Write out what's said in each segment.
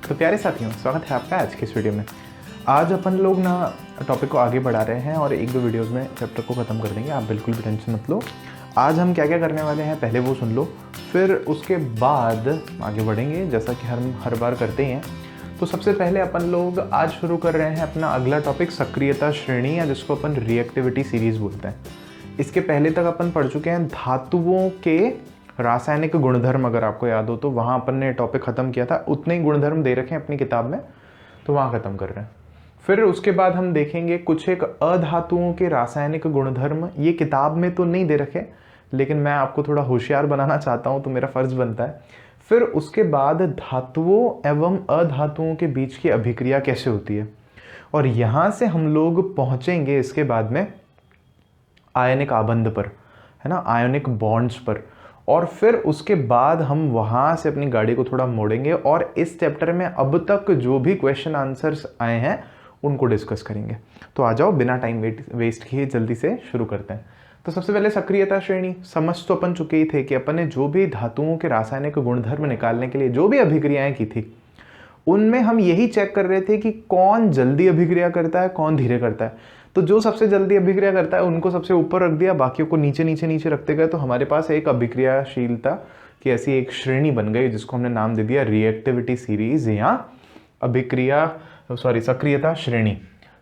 तो प्यारे साथियों, स्वागत है आपका आज के इस वीडियो में। आज अपन लोग ना टॉपिक को आगे बढ़ा रहे हैं और एक दो वीडियोस में चैप्टर को ख़त्म कर देंगे। आप बिल्कुल भी टेंशन मत लो। आज हम क्या क्या करने वाले हैं पहले वो सुन लो, फिर उसके बाद आगे बढ़ेंगे जैसा कि हम हर बार करते हैं। तो सबसे पहले अपन लोग आज शुरू कर रहे हैं अपना अगला टॉपिक सक्रियता श्रेणी, या जिसको अपन रिएक्टिविटी सीरीज़ बोलते हैं। इसके पहले तक अपन पढ़ चुके हैं धातुओं के रासायनिक गुणधर्म। अगर आपको याद हो तो वहाँ अपन ने टॉपिक ख़त्म किया था। उतने ही गुणधर्म दे रखे हैं अपनी किताब में, तो वहाँ ख़त्म कर रहे हैं। फिर उसके बाद हम देखेंगे कुछ एक अधातुओं के रासायनिक गुणधर्म। ये किताब में तो नहीं दे रखे, लेकिन मैं आपको थोड़ा होशियार बनाना चाहता हूँ तो मेरा फ़र्ज़ बनता है। फिर उसके बाद धातुओं एवं अधातुओं के बीच की अभिक्रिया कैसे होती है, और यहाँ से हम लोग पहुँचेंगे इसके बाद में आयनिक आबंध पर, है ना, आयनिक बॉन्ड्स पर। और फिर उसके बाद हम वहाँ से अपनी गाड़ी को थोड़ा मोड़ेंगे और इस चैप्टर में अब तक जो भी क्वेश्चन आंसर्स आए हैं उनको डिस्कस करेंगे। तो आ जाओ, बिना टाइम वेस्ट किए जल्दी से शुरू करते हैं। तो सबसे पहले सक्रियता श्रेणी समझ तो अपन चुके ही थे कि अपन ने जो भी धातुओं के रासायनिक गुणधर्म निकालने के लिए जो भी अभिक्रियाएं की थी, उनमें हम यही चेक कर रहे थे कि कौन जल्दी अभिक्रिया करता है, कौन धीरे करता है। तो जो सबसे जल्दी अभिक्रिया करता है उनको सबसे ऊपर रख दिया, बाकियों को नीचे नीचे नीचे रखते गए। तो हमारे पास एक अभिक्रियाशीलता की ऐसी एक श्रेणी बन गई जिसको हमने नाम दे दिया रिएक्टिविटी सीरीज या सक्रियता श्रेणी।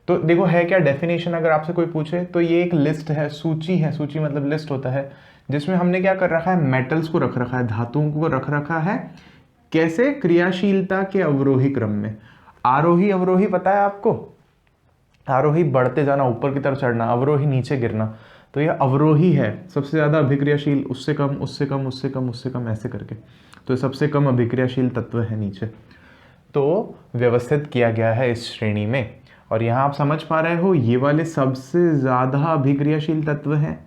तो देखो है क्या डेफिनेशन, अगर आपसे कोई पूछे तो ये एक लिस्ट है, सूची है। सूची मतलब लिस्ट होता है, जिसमें हमने क्या कर रखा है, मेटल्स को रख रखा है, धातुओं को रख रखा है। कैसे? क्रियाशीलता के अवरोही क्रम में। आरोही अवरोही पता है आपको? आरोही बढ़ते जाना, ऊपर की तरफ चढ़ना, अवरोही नीचे गिरना। तो यह अवरोही है, सबसे ज़्यादा अभिक्रियाशील, उससे कम, उससे कम, उससे कम, उससे कम, ऐसे करके। तो सबसे कम अभिक्रियाशील तत्व है नीचे। तो व्यवस्थित किया गया है इस श्रेणी में। और यहाँ आप समझ पा रहे हो, ये वाले सबसे ज़्यादा अभिक्रियाशील तत्व हैं,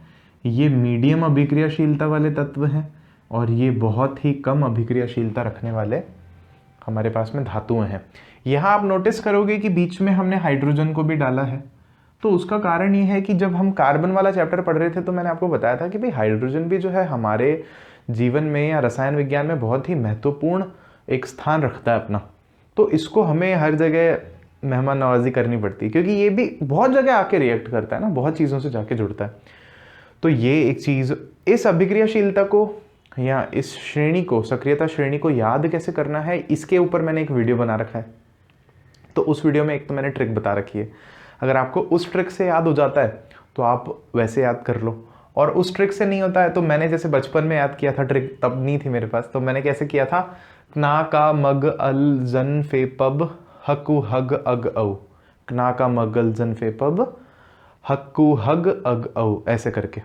ये मीडियम अभिक्रियाशीलता वाले तत्व हैं, और ये बहुत ही कम अभिक्रियाशीलता रखने वाले हमारे पास में धातुएं हैं। यहाँ आप नोटिस करोगे कि बीच में हमने हाइड्रोजन को भी डाला है। तो उसका कारण ये है कि जब हम कार्बन वाला चैप्टर पढ़ रहे थे तो मैंने आपको बताया था कि भाई हाइड्रोजन भी जो है हमारे जीवन में या रसायन विज्ञान में बहुत ही महत्वपूर्ण एक स्थान रखता है अपना। तो इसको हमें हर जगह मेहमान नवाजी करनी पड़ती है, क्योंकि ये भी बहुत जगह आके रिएक्ट करता है ना, बहुत चीज़ों से जाके जुड़ता है। तो ये एक चीज़, इस अभिक्रियाशीलता को या इस श्रेणी को, सक्रियता श्रेणी को याद कैसे करना है, इसके ऊपर मैंने एक वीडियो बना रखा है। तो उस वीडियो में एक तो मैंने ट्रिक बता रखी है। अगर आपको उस ट्रिक से याद हो जाता है तो आप वैसे याद कर लो, और उस ट्रिक से नहीं होता है तो मैंने जैसे बचपन में याद किया था ट्रिक, तब नहीं थी मेरे पास, तो मैंने कैसे किया था, कना का मग अल जन फे पब हकु हग अग औ, कना का मग अल जन फे पब हक्कू हग अग औ, ऐसे करके।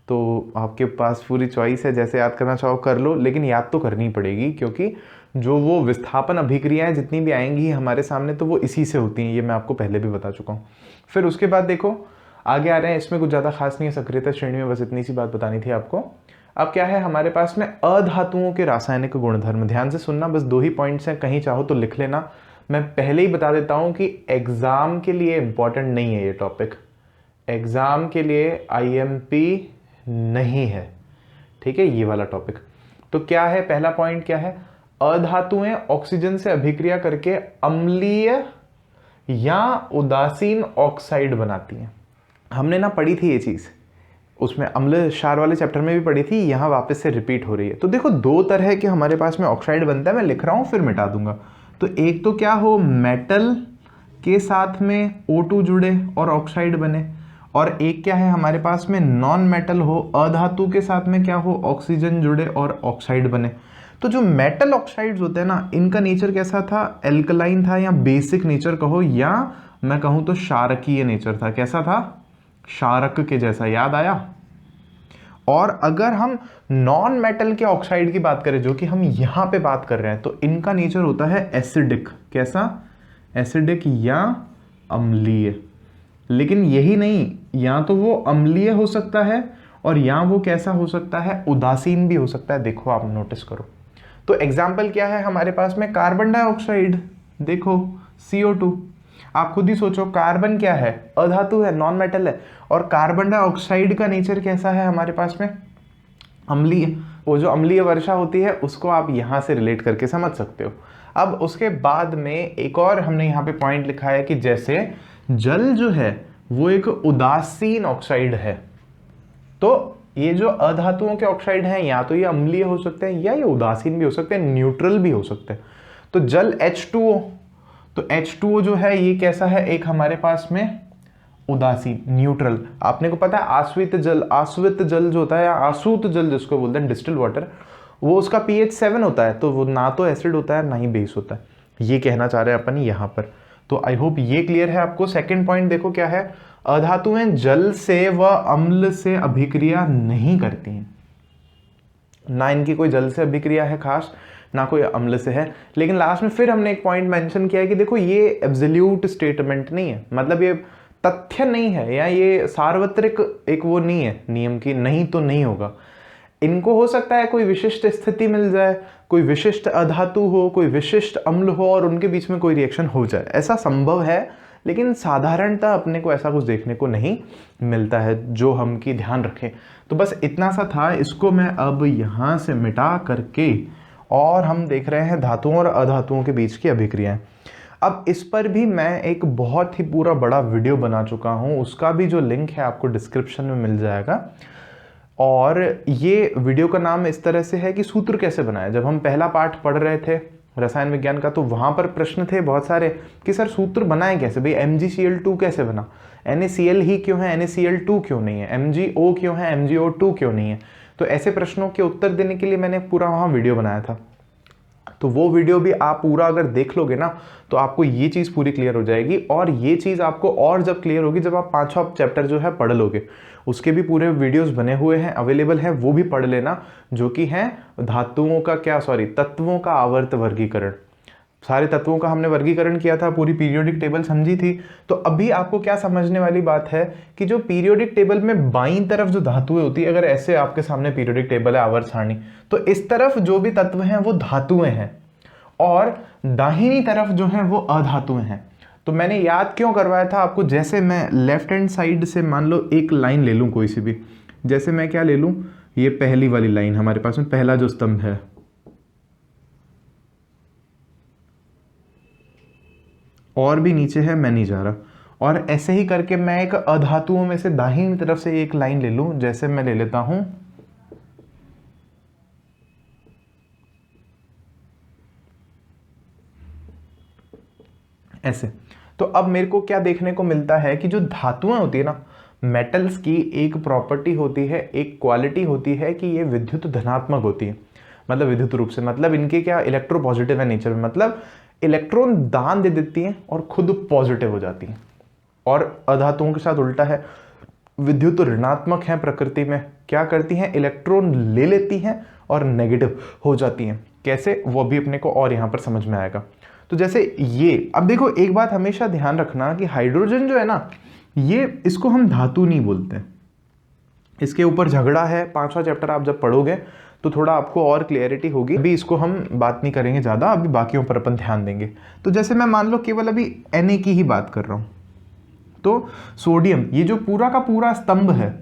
तो आपके पास पूरी चॉइस है, जैसे याद करना चाहो कर लो, लेकिन याद तो करनी पड़ेगी, क्योंकि जो वो विस्थापन अभिक्रियाएं जितनी भी आएंगी हमारे सामने तो वो इसी से होती हैं। ये मैं आपको पहले भी बता चुका हूँ। फिर उसके बाद देखो आगे आ रहे हैं, इसमें कुछ ज़्यादा खास नहीं है सक्रियता श्रेणी में, बस इतनी सी बात बतानी थी आपको। अब क्या है हमारे पास में, अधातुओं के रासायनिक गुणधर्म। ध्यान से सुनना, बस 2 ही पॉइंट्स हैं, कहीं चाहो तो लिख लेना। मैं पहले ही बता देता हूँ कि एग्जाम के लिए इंपॉर्टेंट नहीं है ये टॉपिक, एग्जाम के लिए IMP नहीं है, ठीक है, ये वाला टॉपिक। तो क्या है, पहला पॉइंट क्या है, अधातुएं ऑक्सीजन से अभिक्रिया करके अम्लीय या उदासीन ऑक्साइड बनाती हैं। हमने ना पढ़ी थी ये चीज, उसमें अम्ल क्षार वाले चैप्टर में भी पढ़ी थी, यहाँ वापस से रिपीट हो रही है। तो देखो 2 तरह के हमारे पास में ऑक्साइड बनता है, मैं लिख रहा हूँ फिर मिटा दूंगा। तो एक तो क्या हो, मेटल के साथ में O2 जुड़े और ऑक्साइड बने, और एक क्या है हमारे पास में नॉन मेटल हो, अधातु के साथ में क्या हो, ऑक्सीजन जुड़े और ऑक्साइड बने। तो जो मेटल ऑक्साइड्स होते हैं ना, इनका नेचर कैसा था, एल्कलाइन था, या बेसिक नेचर कहो, या मैं कहूं तो क्षारकीय नेचर था। कैसा था, क्षारक के जैसा, याद आया। और अगर हम नॉन मेटल के ऑक्साइड की बात करें, जो कि हम यहां पे बात कर रहे हैं, तो इनका नेचर होता है एसिडिक। कैसा, एसिडिक या अम्लीय। लेकिन यही नहीं, या तो वो अम्लीय हो सकता है और या वो कैसा हो सकता है, उदासीन भी हो सकता है। देखो आप नोटिस करो, तो एग्जाम्पल क्या है हमारे पास में, कार्बन डाइऑक्साइड, देखो CO2। आप खुद ही सोचो, कार्बन क्या है, अधातु है, नॉन मेटल है, और कार्बन डाइऑक्साइड का नेचर कैसा है हमारे पास में, अम्लीय। वो जो अम्लीय वर्षा होती है उसको आप यहाँ से रिलेट करके समझ सकते हो। अब उसके बाद में एक और हमने यहाँ पे पॉइंट लिखा है कि जैसे जल जो है वो एक उदासीन ऑक्साइड है, तो ये जो अधातुओं के ऑक्साइड हैं या तो ये अम्लीय हो सकते हैं या ये उदासीन भी हो सकते हैं, न्यूट्रल भी हो सकते हैं। तो जल H2O, तो H2O जो है ये कैसा है, एक हमारे पास में उदासीन न्यूट्रल। आपने को पता है आश्वित जल जो होता है या आसूत जल जिसको बोलते हैं डिस्टिल वाटर, वो उसका pH 7 होता है, तो वो ना तो एसिड होता है ना ही बेस होता है, ये कहना चाह रहे हैं अपन यहाँ पर। तो आई होप ये क्लियर है आपको। सेकंड पॉइंट देखो क्या है, अधातुएं जल से व अम्ल से अभिक्रिया नहीं करती हैं, ना इनकी कोई जल से अभिक्रिया है खास, ना कोई अम्ल से है। लेकिन लास्ट में फिर हमने एक पॉइंट मेंशन किया है कि देखो ये एब्सोल्यूट स्टेटमेंट नहीं है, मतलब ये तथ्य नहीं है या ये सार्वत्रिक एक वो नहीं है नियम की, नहीं तो नहीं होगा। इनको हो सकता है कोई विशिष्ट स्थिति मिल जाए, कोई विशिष्ट अधातु हो, कोई विशिष्ट अम्ल हो और उनके बीच में कोई रिएक्शन हो जाए, ऐसा संभव है, लेकिन साधारणतः अपने को ऐसा कुछ देखने को नहीं मिलता है जो हम की ध्यान रखें। तो बस इतना सा था, इसको मैं अब यहाँ से मिटा करके और हम देख रहे हैं धातुओं और अधातुओं के बीच की अभिक्रियाएं। अब इस पर भी मैं एक बहुत ही पूरा बड़ा वीडियो बना चुका हूँ, उसका भी जो लिंक है आपको डिस्क्रिप्शन में मिल जाएगा। और ये वीडियो का नाम इस तरह से है कि सूत्र कैसे बनाया। जब हम पहला पाठ पढ़ रहे थे रसायन विज्ञान का, तो वहाँ पर प्रश्न थे बहुत सारे कि सर सूत्र बनाए कैसे, भाई MgCl2 कैसे बना, NaCl ही क्यों है, NaCl2 क्यों नहीं है, MgO क्यों है, MgO2 क्यों नहीं है। तो ऐसे प्रश्नों के उत्तर देने के लिए मैंने पूरा वहाँ वीडियो बनाया था। तो वो वीडियो भी आप पूरा अगर देख लोगे ना तो आपको ये चीज़ पूरी क्लियर हो जाएगी। और ये चीज़ आपको और जब क्लियर होगी जब आप 5 चैप्टर जो है पढ़ लोगे, उसके भी पूरे वीडियोस बने हुए हैं, अवेलेबल हैं, वो भी पढ़ लेना, जो कि हैं धातुओं का तत्वों का आवर्त वर्गीकरण। सारे तत्वों का हमने वर्गीकरण किया था, पूरी पीरियोडिक टेबल समझी थी। तो अभी आपको क्या समझने वाली बात है कि जो पीरियोडिक टेबल में बाईं तरफ जो धातुएं होती है, अगर ऐसे आपके सामने पीरियोडिक टेबल है आवर्त सारणी, तो इस तरफ जो भी तत्व हैं वो धातुएं हैं और दाहिनी तरफ जो है वो अधातुएं हैं। तो मैंने याद क्यों करवाया था आपको, जैसे मैं लेफ्ट हैंड साइड से मान लो एक लाइन ले लूं कोई सी भी, जैसे मैं क्या ले लूं, ये पहली वाली लाइन हमारे पास में पहला जो स्तंभ है, और भी नीचे है मैं नहीं जा रहा, और ऐसे ही करके मैं एक अधातुओं में से दाहिनी तरफ से एक लाइन ले लूं, जैसे मैं ले लेता हूं ऐसे। तो अब मेरे को क्या देखने को मिलता है कि जो धातुएं होती है ना, मेटल्स की एक प्रॉपर्टी होती है, एक क्वालिटी होती है कि ये विद्युत धनात्मक होती है, मतलब विद्युत रूप से, मतलब इनके क्या इलेक्ट्रोपॉजिटिव है नेचर में, मतलब इलेक्ट्रॉन दान दे देती हैं और खुद पॉजिटिव हो जाती हैं। और अधातुओं के साथ उल्टा है, विद्युत ऋणात्मक है प्रकृति में, क्या करती हैं, इलेक्ट्रॉन ले लेती हैं और नेगेटिव हो जाती हैं। कैसे, वो भी अपने को और यहाँ पर समझ में आएगा। तो जैसे ये, अब देखो एक बात हमेशा ध्यान रखना कि हाइड्रोजन जो है ना, ये इसको हम धातु नहीं बोलते, इसके ऊपर झगड़ा है। 5वां चैप्टर आप जब पढ़ोगे तो थोड़ा आपको और क्लियरिटी होगी, अभी इसको हम बात नहीं करेंगे ज़्यादा, अभी बाकियों पर अपन ध्यान देंगे। तो जैसे मैं मान लो केवल अभी Na की ही बात कर रहा हूँ, तो सोडियम, ये जो पूरा का पूरा स्तंभ है,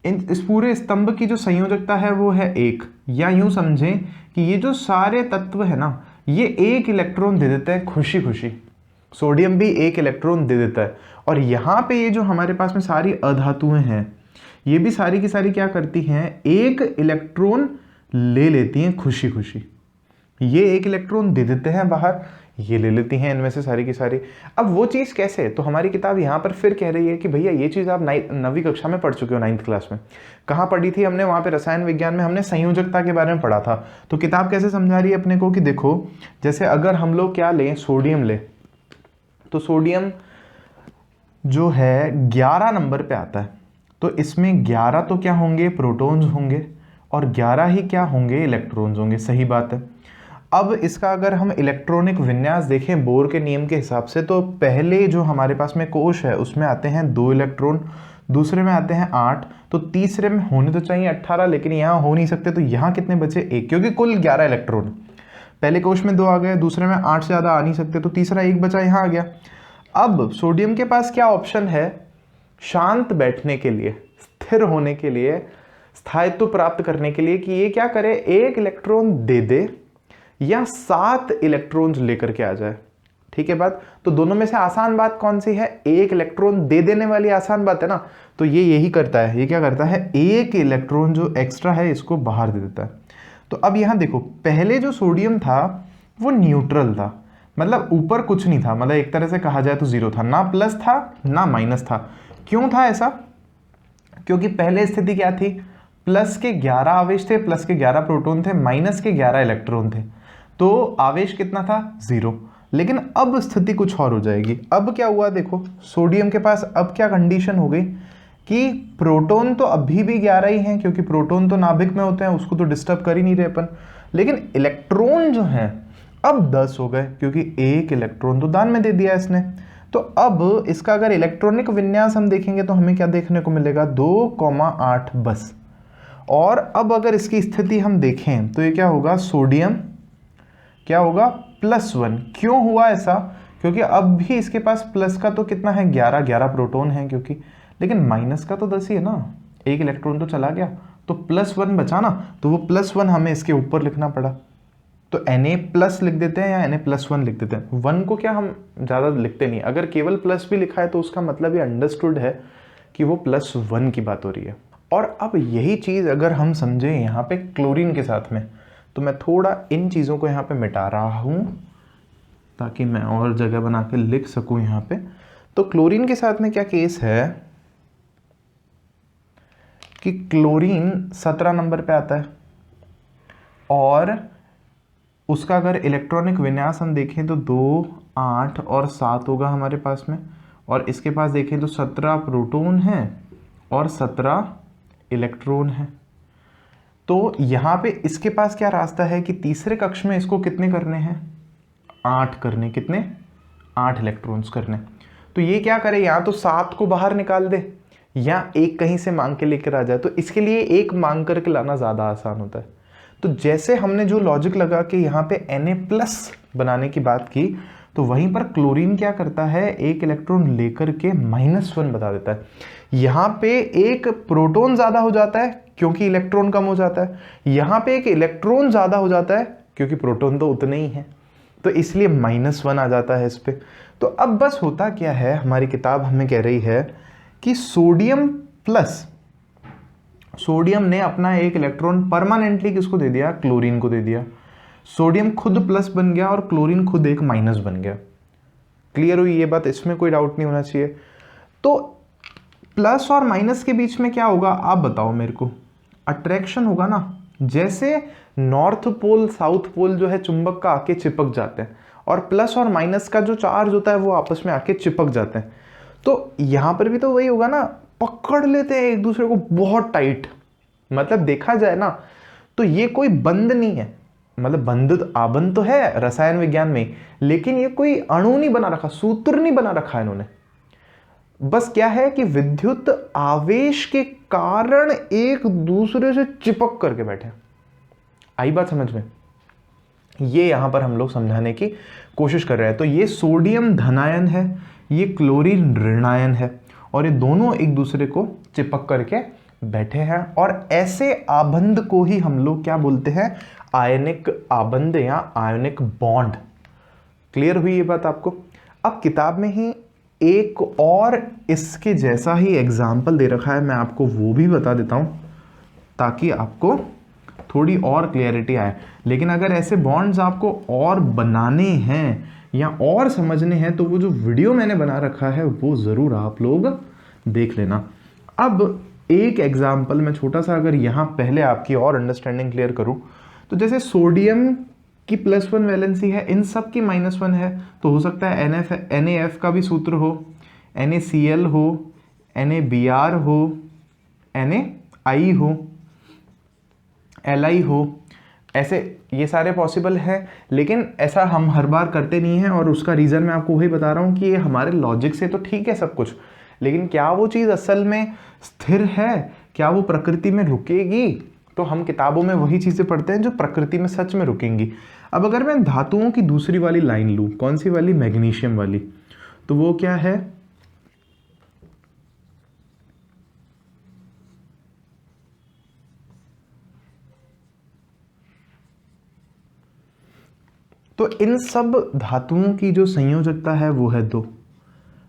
इस पूरे स्तंभ की जो संयोजकता है वो है 1, या यूं समझें कि ये जो सारे तत्व है ना, ये 1 इलेक्ट्रॉन दे देते हैं खुशी खुशी। सोडियम भी 1 इलेक्ट्रॉन दे देता है। और यहाँ पे ये जो हमारे पास में सारी अधातुएं हैं, ये भी सारी की सारी क्या करती हैं, 1 इलेक्ट्रॉन ले लेती हैं खुशी खुशी। ये 1 इलेक्ट्रॉन दे देते हैं बाहर, ये ले लेती हैं इनमें से सारी की सारी। अब वो चीज़ कैसे, तो हमारी किताब यहाँ पर फिर कह रही है कि भैया ये चीज़ आप 9वीं कक्षा में पढ़ चुके हो, 9th क्लास में। कहाँ पढ़ी थी हमने, वहाँ पे रसायन विज्ञान में हमने संयोजकता के बारे में पढ़ा था। तो किताब कैसे समझा रही है अपने को कि देखो, जैसे अगर हम लोग क्या लें, सोडियम ले, तो सोडियम जो है 11 नंबर पे आता है, तो इसमें 11 तो क्या होंगे, प्रोटॉन्स होंगे, और 11 ही क्या होंगे, इलेक्ट्रॉन्स होंगे। सही बात है। अब इसका अगर हम इलेक्ट्रॉनिक विन्यास देखें बोर के नियम के हिसाब से, तो पहले जो हमारे पास में कोश है उसमें आते हैं 2 इलेक्ट्रॉन, दूसरे में आते हैं 8, तो तीसरे में होने तो चाहिए 18, लेकिन यहाँ हो नहीं सकते, तो यहाँ कितने बचे, 1, क्योंकि कुल 11 इलेक्ट्रॉन। पहले कोश में 2 आ गए, दूसरे में 8 से ज़्यादा आ नहीं सकते, तो तीसरा 1 बचा, यहाँ आ गया। अब सोडियम के पास क्या ऑप्शन है, शांत बैठने के लिए, स्थिर होने के लिए, स्थायित्व प्राप्त करने के लिए कि ये क्या करे, एक इलेक्ट्रॉन दे दे या 7 इलेक्ट्रॉन्स लेकर के आ जाए। ठीक है बात। तो दोनों में से आसान बात कौन सी है, एक इलेक्ट्रॉन दे देने वाली आसान बात है ना। तो ये यही करता है, ये क्या करता है, एक इलेक्ट्रॉन जो एक्स्ट्रा है इसको बाहर दे देता है। तो अब यहां देखो, पहले जो सोडियम था वो न्यूट्रल था, मतलब ऊपर कुछ नहीं था, मतलब एक तरह से कहा जाए तो जीरो था, ना प्लस था ना माइनस था। क्यों था ऐसा, क्योंकि पहले स्थिति क्या थी, प्लस के 11 आवेश थे, प्लस के 11 प्रोटॉन थे, माइनस के 11 इलेक्ट्रॉन थे, तो आवेश कितना था, 0। लेकिन अब स्थिति कुछ और हो जाएगी। अब क्या हुआ देखो, सोडियम के पास अब क्या कंडीशन हो गई कि प्रोटॉन तो अभी भी 11 ही हैं, क्योंकि प्रोटॉन तो नाभिक में होते हैं, उसको तो डिस्टर्ब कर ही नहीं रहे अपन, लेकिन इलेक्ट्रॉन जो हैं अब 10 हो गए, क्योंकि एक इलेक्ट्रॉन तो दान में दे दिया इसने। तो अब इसका अगर इलेक्ट्रॉनिक विन्यास हम देखेंगे तो हमें क्या देखने को मिलेगा, 2,8 बस। और अब अगर इसकी स्थिति हम देखें तो ये क्या होगा, सोडियम क्या होगा, +1। क्यों हुआ ऐसा, क्योंकि अब भी इसके पास प्लस का तो कितना है, 11 प्रोटॉन है क्योंकि, लेकिन माइनस का तो 10 ही है ना, एक इलेक्ट्रॉन तो चला गया, तो +1 बचा ना, तो वो +1 हमें इसके ऊपर लिखना पड़ा। तो Na+ लिख देते हैं या Na+1 लिख देते हैं। 1 को क्या हम ज़्यादा लिखते नहीं, अगर केवल प्लस भी लिखा है तो उसका मतलब ये अंडरस्टूड है कि वो +1 की बात हो रही है। और अब यही चीज़ अगर हम समझें यहाँ पे क्लोरीन के साथ में, तो मैं थोड़ा इन चीज़ों को यहाँ पे मिटा रहा हूँ ताकि मैं और जगह बना के लिख सकूँ यहाँ पे। तो क्लोरीन के साथ में क्या केस है कि क्लोरीन 17 नंबर पे आता है, और उसका अगर इलेक्ट्रॉनिक विन्यास हम देखें तो 2, 8 और 7 होगा हमारे पास में, और इसके पास देखें तो 17 प्रोटॉन हैं और 17 इलेक्ट्रॉन हैं। तो यहाँ पे इसके पास क्या रास्ता है कि तीसरे कक्ष में इसको कितने करने हैं, 8 करने, कितने, 8 इलेक्ट्रॉन्स करने। तो ये क्या करे, या तो 7 को बाहर निकाल दे या एक कहीं से मांग के लेकर आ जाए। तो इसके लिए एक मांग करके लाना ज़्यादा आसान होता है। तो जैसे हमने जो लॉजिक लगा कि यहाँ पे Na+ बनाने की बात की, तो वहीं पर क्लोरीन क्या करता है, एक इलेक्ट्रॉन लेकर के -1 बता देता है। यहाँ पे एक प्रोटॉन ज़्यादा हो जाता है क्योंकि इलेक्ट्रॉन कम हो जाता है, यहाँ पे एक इलेक्ट्रॉन ज़्यादा हो जाता है क्योंकि प्रोटॉन तो उतने ही हैं, तो इसलिए -1 आ जाता है इस पर। तो अब बस होता क्या है, हमारी किताब हमें कह रही है कि सोडियम ने अपना एक इलेक्ट्रॉन परमानेंटली किसको दे दिया, क्लोरीन को दे दिया। सोडियम खुद प्लस बन गया और क्लोरीन खुद एक माइनस बन गया। क्लियर हुई ये बात, इसमें कोई डाउट नहीं होना चाहिए। तो प्लस और माइनस के बीच में क्या होगा आप बताओ मेरे को, अट्रैक्शन होगा ना। जैसे नॉर्थ पोल साउथ पोल जो है चुंबक का आके चिपक जाते हैं, और प्लस और माइनस का जो चार्ज होता है वो आपस में आके चिपक जाते हैं। तो यहां पर भी तो वही होगा ना, पकड़ लेते हैं एक दूसरे को बहुत टाइट। मतलब देखा जाए ना तो ये कोई बंद नहीं है, मतलब बंध आबंध तो है रसायन विज्ञान में, लेकिन ये कोई अणु नहीं बना रखा, सूत्र नहीं बना रखा इन्होंने। बस क्या है कि विद्युत आवेश के कारण एक दूसरे से चिपक करके बैठे। आई बात समझ में, ये यहां पर हम लोग समझाने की कोशिश कर रहे हैं। तो ये सोडियम धनायन है, ये क्लोरीन ऋणायन है, और ये दोनों एक दूसरे को चिपक करके बैठे हैं। और ऐसे आबंध को ही हम लोग क्या बोलते हैं, आयनिक आबंध या आयनिक बॉन्ड। क्लियर हुई ये बात आपको। अब किताब में ही एक और इसके जैसा ही एग्जाम्पल दे रखा है, मैं आपको वो भी बता देता हूं ताकि आपको थोड़ी और क्लियरिटी आए। लेकिन अगर ऐसे बॉन्ड्स आपको और बनाने हैं या और समझने हैं तो वो जो वीडियो मैंने बना रखा है वो ज़रूर आप लोग देख लेना। अब एक एग्जाम्पल मैं छोटा सा अगर यहाँ पहले आपकी और अंडरस्टैंडिंग क्लियर करूँ, तो जैसे सोडियम की +1 वैलेंसी है, इन सब की -1 है, तो हो सकता है NaF का भी सूत्र हो, NaCl हो, NaBr हो, NaI हो, Li हो, ऐसे ये सारे पॉसिबल है। लेकिन ऐसा हम हर बार करते नहीं हैं, और उसका रीज़न मैं आपको वही बता रहा हूँ कि ये हमारे लॉजिक से तो ठीक है सब कुछ, लेकिन क्या वो चीज़ असल में स्थिर है, क्या वो प्रकृति में रुकेगी? तो हम किताबों में वही चीज़ें पढ़ते हैं जो प्रकृति में सच में रुकेंगी। अब अगर मैं धातुओं की दूसरी वाली लाइन लूँ, कौन सी वाली, मैग्नीशियम वाली, तो वो क्या है, तो इन सब धातुओं की जो संयोजकता है वो है 2।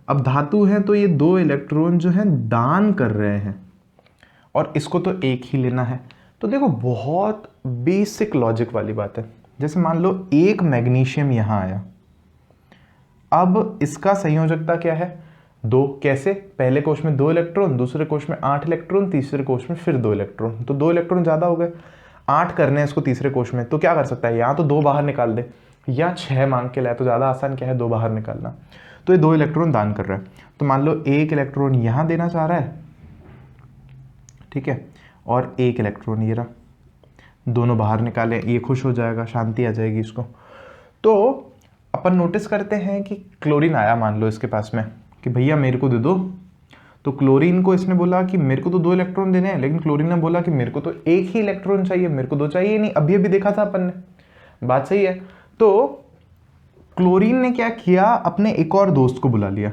अब धातु है तो ये 2 इलेक्ट्रॉन जो है दान कर रहे हैं और इसको तो एक ही लेना है। तो देखो बहुत बेसिक लॉजिक वाली बात है। जैसे मान लो एक मैग्नीशियम यहां आया, अब इसका संयोजकता क्या है 2। कैसे? पहले कोश में 2 इलेक्ट्रॉन, दूसरे कोश में 8 इलेक्ट्रॉन, तीसरे कोश में फिर 2 इलेक्ट्रॉन, तो 2 इलेक्ट्रॉन ज्यादा हो गए। 8 करने हैं इसको तीसरे कोश में, तो क्या कर सकता है, या तो 2 बाहर निकाल दे या 6 मांग के लाए, तो ज्यादा आसान क्या है 2 बाहर निकालना। तो ये 2 इलेक्ट्रॉन दान कर रहा है। तो मान लो 1 इलेक्ट्रॉन यहां देना चाह रहा है, ठीक है, और 1 इलेक्ट्रॉन ये रहा, दोनों बाहर निकाले, ये खुश हो जाएगा, शांति आ जाएगी इसको। तो अपन नोटिस करते हैं कि क्लोरीन आया मान लो इसके पास में कि भैया मेरे को दे दो, तो क्लोरीन को इसने बोला कि मेरे को तो 2 इलेक्ट्रॉन देने हैं, लेकिन क्लोरीन ने बोला कि मेरे को तो 1 ही इलेक्ट्रॉन चाहिए, मेरे को 2 चाहिए नहीं। अभी अभी देखा था अपन ने, बात सही है। तो क्लोरीन ने क्या किया, अपने एक और दोस्त को बुला लिया।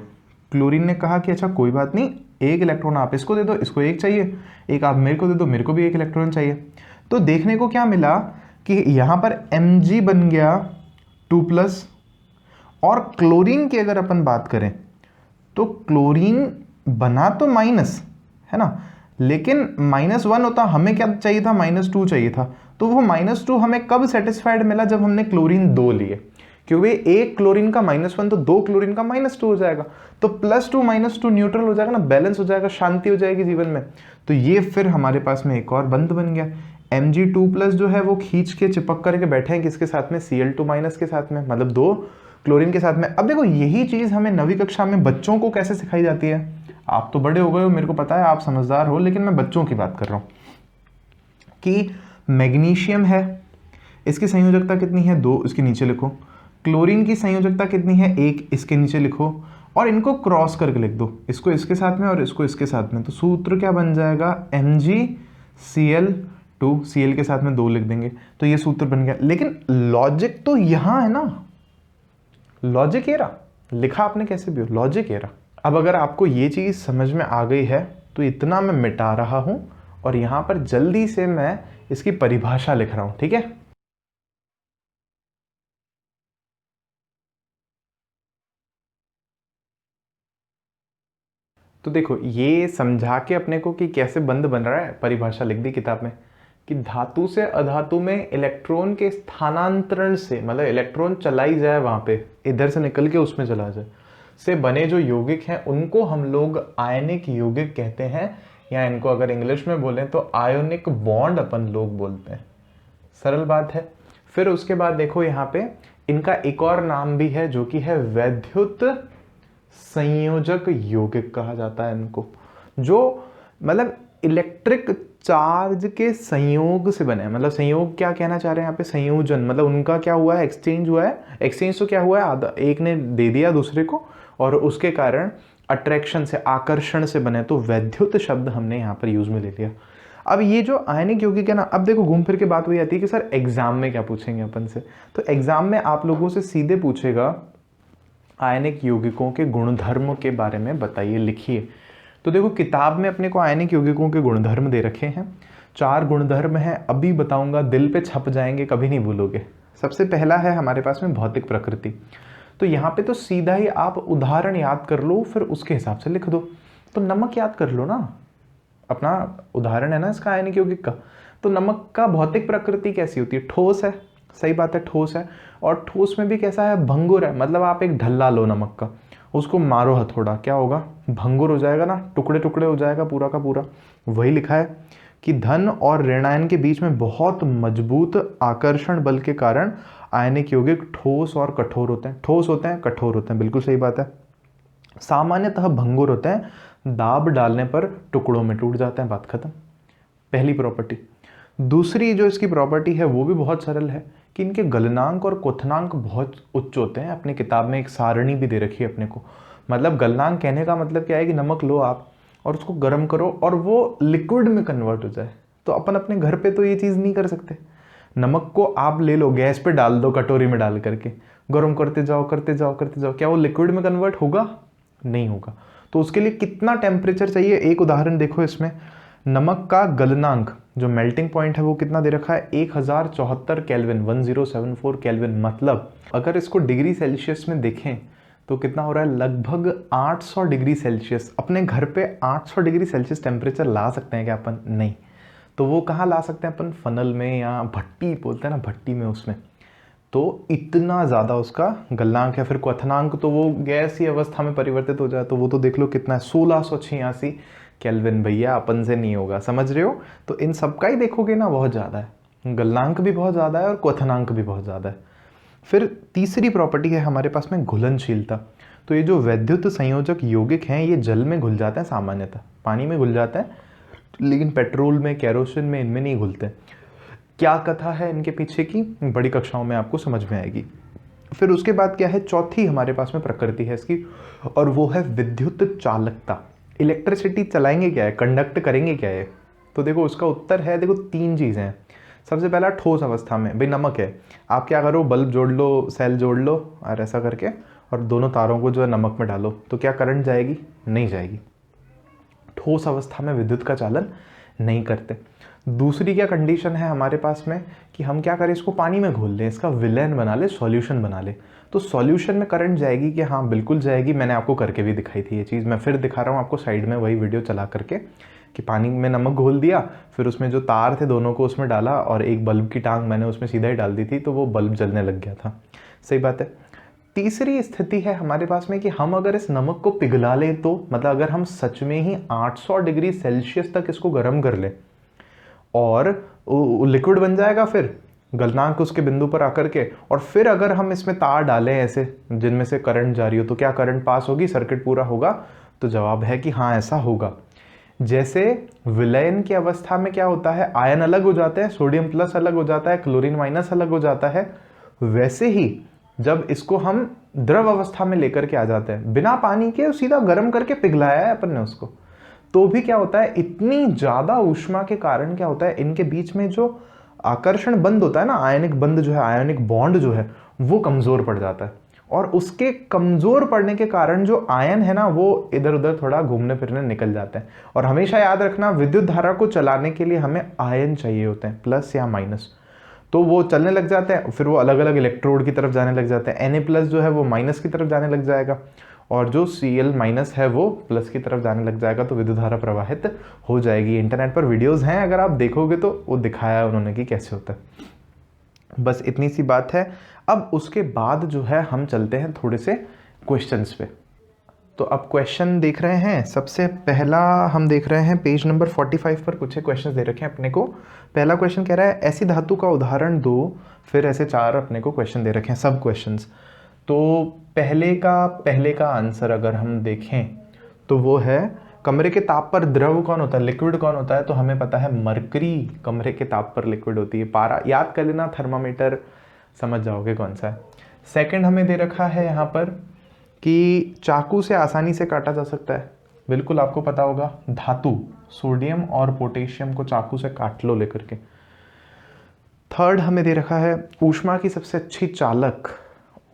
क्लोरीन ने कहा कि अच्छा कोई बात नहीं, 1 इलेक्ट्रॉन आप इसको दे दो, इसको 1 चाहिए, 1 आप मेरे को दे दो, मेरे को भी 1 इलेक्ट्रॉन चाहिए। तो देखने को क्या मिला कि यहां पर Mg बन गया 2+, और क्लोरीन की अगर अपन बात करें तो क्लोरीन बना तो माइनस है ना, लेकिन -1 होता, हमें क्या चाहिए था, -2 चाहिए था। तो वो -2 हमें कब सेटिस्फाइड मिला, जब हमने क्लोरीन 2 लिए, क्योंकि एक क्लोरीन का -1 तो 2 क्लोरीन का -2 हो जाएगा, तो +2 -2 न्यूट्रल हो जाएगा ना, बैलेंस हो जाएगा, शांति हो जाएगी जीवन में। तो ये फिर हमारे पास में एक और बंध बन गया। Mg2+ जो है वो खींच के चिपक करके बैठे हैं किसके साथ में, Cl2- के साथ में, मतलब 2 क्लोरीन के साथ में। अब देखो यही चीज हमें नवीं कक्षा में बच्चों को कैसे सिखाई जाती है। आप तो बड़े हो गए हो, मेरे को पता है आप समझदार हो, लेकिन मैं बच्चों की बात कर रहा हूं कि मैग्नीशियम है, इसकी संयोजकता कितनी है 2, इसके नीचे लिखो। क्लोरीन की संयोजकता कितनी है 1, इसके नीचे लिखो, और इनको क्रॉस करके लिख दो, इसको इसके साथ में और इसको इसके साथ में। तो सूत्र क्या बन जाएगा, MgCl2, Cl के साथ में 2 लिख देंगे, तो ये सूत्र बन गया। लेकिन लॉजिक तो यहां है ना, लॉजिक ये रहा, लिखा आपने कैसे भी हो, लॉजिक ये रहा। अब अगर आपको ये चीज समझ में आ गई है तो इतना मैं मिटा रहा हूं और यहां पर जल्दी से मैं इसकी परिभाषा लिख रहा हूं, ठीक है। तो देखो ये समझा के अपने को कि कैसे बंध बन रहा है, परिभाषा लिख दी किताब में कि धातु से अधातु में इलेक्ट्रॉन के स्थानांतरण से, मतलब इलेक्ट्रॉन चलाई जाए वहां पे, इधर से निकल के उसमें चला जाए, से बने जो यौगिक हैं उनको हम लोग आयनिक यौगिक कहते हैं, या इनको अगर इंग्लिश में बोलें तो आयोनिक बॉन्ड अपन लोग बोलते हैं। सरल बात है। फिर उसके बाद देखो यहाँ पे इनका एक और नाम भी है जो कि है वैद्युत संयोजक यौगिक कहा जाता है इनको, जो मतलब इलेक्ट्रिक चार्ज के संयोग से बने हैं। मतलब संयोग क्या कहना चाह रहे हैं यहाँ पे, संयोजन, मतलब उनका क्या हुआ है, एक्सचेंज हुआ है। एक्सचेंज तो क्या हुआ है, आधा एक ने दे दिया दूसरे को और उसके कारण अट्रैक्शन से, आकर्षण से बने, तो वैद्युत शब्द हमने यहाँ पर यूज में ले लिया। अब ये जो आयनिक यौगिक है ना, अब देखो घूम फिर के बात वही आती है कि सर एग्जाम में क्या पूछेंगे अपन से। तो एग्जाम में आप लोगों से सीधे पूछेगा आयनिक यौगिकों के गुणधर्म के बारे में बताइए, लिखिए। तो देखो किताब में अपने को आयनिक यौगिकों के गुणधर्म दे रखे हैं, 4 गुणधर्म हैं, अभी बताऊंगा, दिल पे छप जाएंगे, कभी नहीं भूलोगे। सबसे पहला है हमारे पास में भौतिक प्रकृति। तो यहाँ पे तो सीधा ही आप उदाहरण याद कर लो, फिर उसके हिसाब से लिख दो। तो नमक याद कर लो ना, अपना उदाहरण है ना इसका आयनिक यौगिक का। तो नमक का भौतिक प्रकृति कैसी होती है, ठोस है, सही बात है, ठोस है। और ठोस में भी कैसा है, भंगुर है। मतलब आप एक ढल्ला लो नमक का, उसको मारो हथौड़ा, क्या होगा, भंगुर हो जाएगा ना, टुकड़े टुकड़े हो जाएगा पूरा का पूरा। वही लिखा है कि धन और ऋणायन के बीच में बहुत मजबूत आकर्षण बल के कारण आयनिक यौगिक ठोस और कठोर होते हैं। ठोस होते हैं, कठोर होते हैं, बिल्कुल सही बात है। सामान्यतः भंगुर होते हैं, दाब डालने पर टुकड़ों में टूट जाते हैं, बात खत्म। पहली प्रॉपर्टी। दूसरी जो इसकी प्रॉपर्टी है वो भी बहुत सरल है कि इनके गलनांक और क्वथनांक बहुत उच्च होते हैं। अपनी किताब में एक सारणी भी दे रखी है अपने को। मतलब गलनांक कहने का मतलब क्या है कि नमक लो आप और उसको गर्म करो और वो लिक्विड में कन्वर्ट हो जाए। तो अपन अपने घर पे तो ये चीज़ नहीं कर सकते। नमक को आप ले लो, गैस पे डाल दो कटोरी में डाल करके, गर्म करते जाओ करते जाओ करते जाओ, क्या वो लिक्विड में कन्वर्ट होगा? नहीं होगा। तो उसके लिए कितना टेम्परेचर चाहिए, एक उदाहरण देखो इसमें। नमक का गलनांक जो मेल्टिंग पॉइंट है वो कितना दे रखा है 1074 केल्विन, 1074 केल्विन। मतलब अगर इसको डिग्री सेल्सियस में देखें तो कितना हो रहा है, लगभग 800 डिग्री सेल्सियस। अपने घर पे 800 डिग्री सेल्सियस टेम्परेचर ला सकते हैं क्या अपन? नहीं। तो वो कहाँ ला सकते हैं अपन? फनल में, या भट्टी बोलते हैं ना, भट्टी में, उसमें। तो इतना ज़्यादा उसका गलनांक है। फिर क्वथनांक तो वो गैस ही अवस्था में परिवर्तित हो जाए तो वो तो देख लो कितना है, 1686 केल्विन। भैया अपन से नहीं होगा, समझ रहे हो? तो इन सब का ही देखोगे ना बहुत ज़्यादा है, गलनांक भी बहुत ज़्यादा है और क्वथनांक भी बहुत ज़्यादा है। फिर तीसरी प्रॉपर्टी है हमारे पास में घुलनशीलता। तो ये जो वैद्युत संयोजक यौगिक हैं ये जल में घुल जाते हैं, सामान्यतः पानी में घुल जाते हैं, लेकिन पेट्रोल में, केरोसिन में, इनमें नहीं घुलते। क्या कथा है इनके पीछे की, बड़ी कक्षाओं में आपको समझ में आएगी। फिर उसके बाद क्या है, चौथी हमारे पास में प्रकृति है इसकी, और वो है विद्युत चालकता। इलेक्ट्रिसिटी चलाएंगे क्या है, कंडक्ट करेंगे क्या है? तो देखो उसका उत्तर है, देखो 3 चीज़ें हैं। सबसे पहला ठोस अवस्था में, भाई नमक है, आप क्या करो, बल्ब जोड़ लो, सेल जोड़ लो और ऐसा करके, और दोनों तारों को जो है नमक में डालो, तो क्या करंट जाएगी? नहीं जाएगी। ठोस अवस्था में विद्युत का चालन नहीं करते। दूसरी क्या कंडीशन है हमारे पास में, कि हम क्या करें, इसको पानी में घोल लें, इसका विलयन बना ले, सॉल्यूशन बना ले, तो सॉल्यूशन में करंट जाएगी कि? हाँ बिल्कुल जाएगी। मैंने आपको करके भी दिखाई थी ये चीज़, मैं फिर दिखा रहा हूँ आपको साइड में वही वीडियो चला करके, कि पानी में नमक घोल दिया, फिर उसमें जो तार थे दोनों को उसमें डाला, और एक बल्ब की टांग मैंने उसमें सीधा ही डाल दी थी, तो वो बल्ब जलने लग गया था। सही बात है। तीसरी स्थिति है हमारे पास में कि हम अगर इस नमक को पिघला लें, तो मतलब अगर हम सच में ही 800 डिग्री सेल्सियस तक इसको गर्म कर लें और लिक्विड बन जाएगा, फिर गलनांक उसके बिंदु पर आकर के, और फिर अगर हम इसमें तार डालें ऐसे जिनमें से करंट जारी हो, तो क्या करंट पास होगी, सर्किट पूरा होगा? तो जवाब है कि हाँ ऐसा होगा। जैसे विलयन की अवस्था में क्या होता है, आयन अलग हो जाते हैं, सोडियम प्लस अलग हो जाता है, क्लोरीन माइनस अलग हो जाता है, वैसे ही जब इसको हम द्रव अवस्था में लेकर के आ जाते हैं, बिना पानी के सीधा गर्म करके पिघलाया है अपन ने उसको, तो भी क्या होता है, इतनी ज्यादा ऊष्मा के कारण क्या होता है, इनके बीच में जो आकर्षण बंध होता है ना, आयनिक बंध जो है, आयनिक बॉन्ड जो है, वो कमजोर पड़ जाता है। और उसके कमजोर पड़ने के कारण जो आयन है ना, वो इधर उधर थोड़ा घूमने फिरने निकल जाते हैं। और हमेशा याद रखना, विद्युत धारा को चलाने के लिए हमें आयन चाहिए होते हैं, प्लस या माइनस। तो वो चलने लग जाते हैं, फिर वो अलग अलग इलेक्ट्रोड की तरफ जाने लग जाते हैं। Na+ जो है वो माइनस की तरफ जाने लग जाएगा, और जो Cl- है वो प्लस की तरफ जाने लग जाएगा, तो विद्युत धारा प्रवाहित हो जाएगी। इंटरनेट पर वीडियोस हैं, अगर आप देखोगे तो वो दिखाया है उन्होंने कि कैसे होता है। बस इतनी सी बात है। अब उसके बाद जो है हम चलते हैं थोड़े से क्वेश्चंस पे। तो अब क्वेश्चन देख रहे हैं, सबसे पहला हम देख रहे हैं पेज नंबर 45 पर कुछ क्वेश्चन दे रखे हैं अपने को। पहला क्वेश्चन कह रहा है ऐसी धातु का उदाहरण दो, फिर ऐसे 4 अपने को क्वेश्चन दे रखे हैं, सब क्वेश्चंस। तो पहले का आंसर अगर हम देखें तो वो है, कमरे के ताप पर द्रव कौन होता है, लिक्विड कौन होता है? तो हमें पता है मरकरी कमरे के ताप पर लिक्विड होती है। पारा याद कर लेना, थर्मामीटर समझ जाओगे कौन सा है। सेकंड हमें दे रखा है यहाँ पर कि चाकू से आसानी से काटा जा सकता है, बिल्कुल आपको पता होगा, धातु सोडियम और पोटेशियम को चाकू से काट लो लेकर के। थर्ड हमें दे रखा है ऊष्मा की सबसे अच्छी चालक,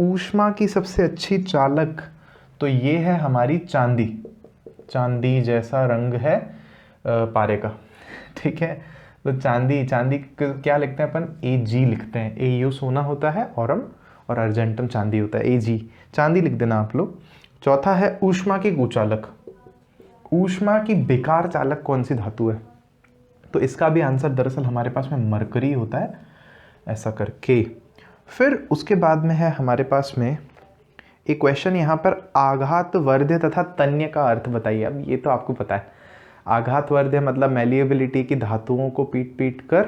ऊष्मा की सबसे अच्छी चालक, तो ये है हमारी चांदी। चांदी जैसा रंग है पारे का, ठीक है। तो चांदी क्या लिखते हैं अपन, Ag लिखते हैं। Au सोना होता है, और अर्जेंटम चांदी होता है, Ag चांदी लिख देना आप लोग। चौथा है ऊष्मा की कुचालक, ऊष्मा की बेकार चालक कौन सी धातु है? तो इसका भी आंसर दरअसल हमारे पास में मरकरी होता है, ऐसा करके। फिर उसके बाद में है हमारे पास में एक क्वेश्चन यहाँ पर, आघातवर्ध्य तथा तन्य का अर्थ बताइए। अब ये तो आपको पता है, आघातवर्ध्य मतलब मैलिएबिलिटी की धातुओं को पीट कर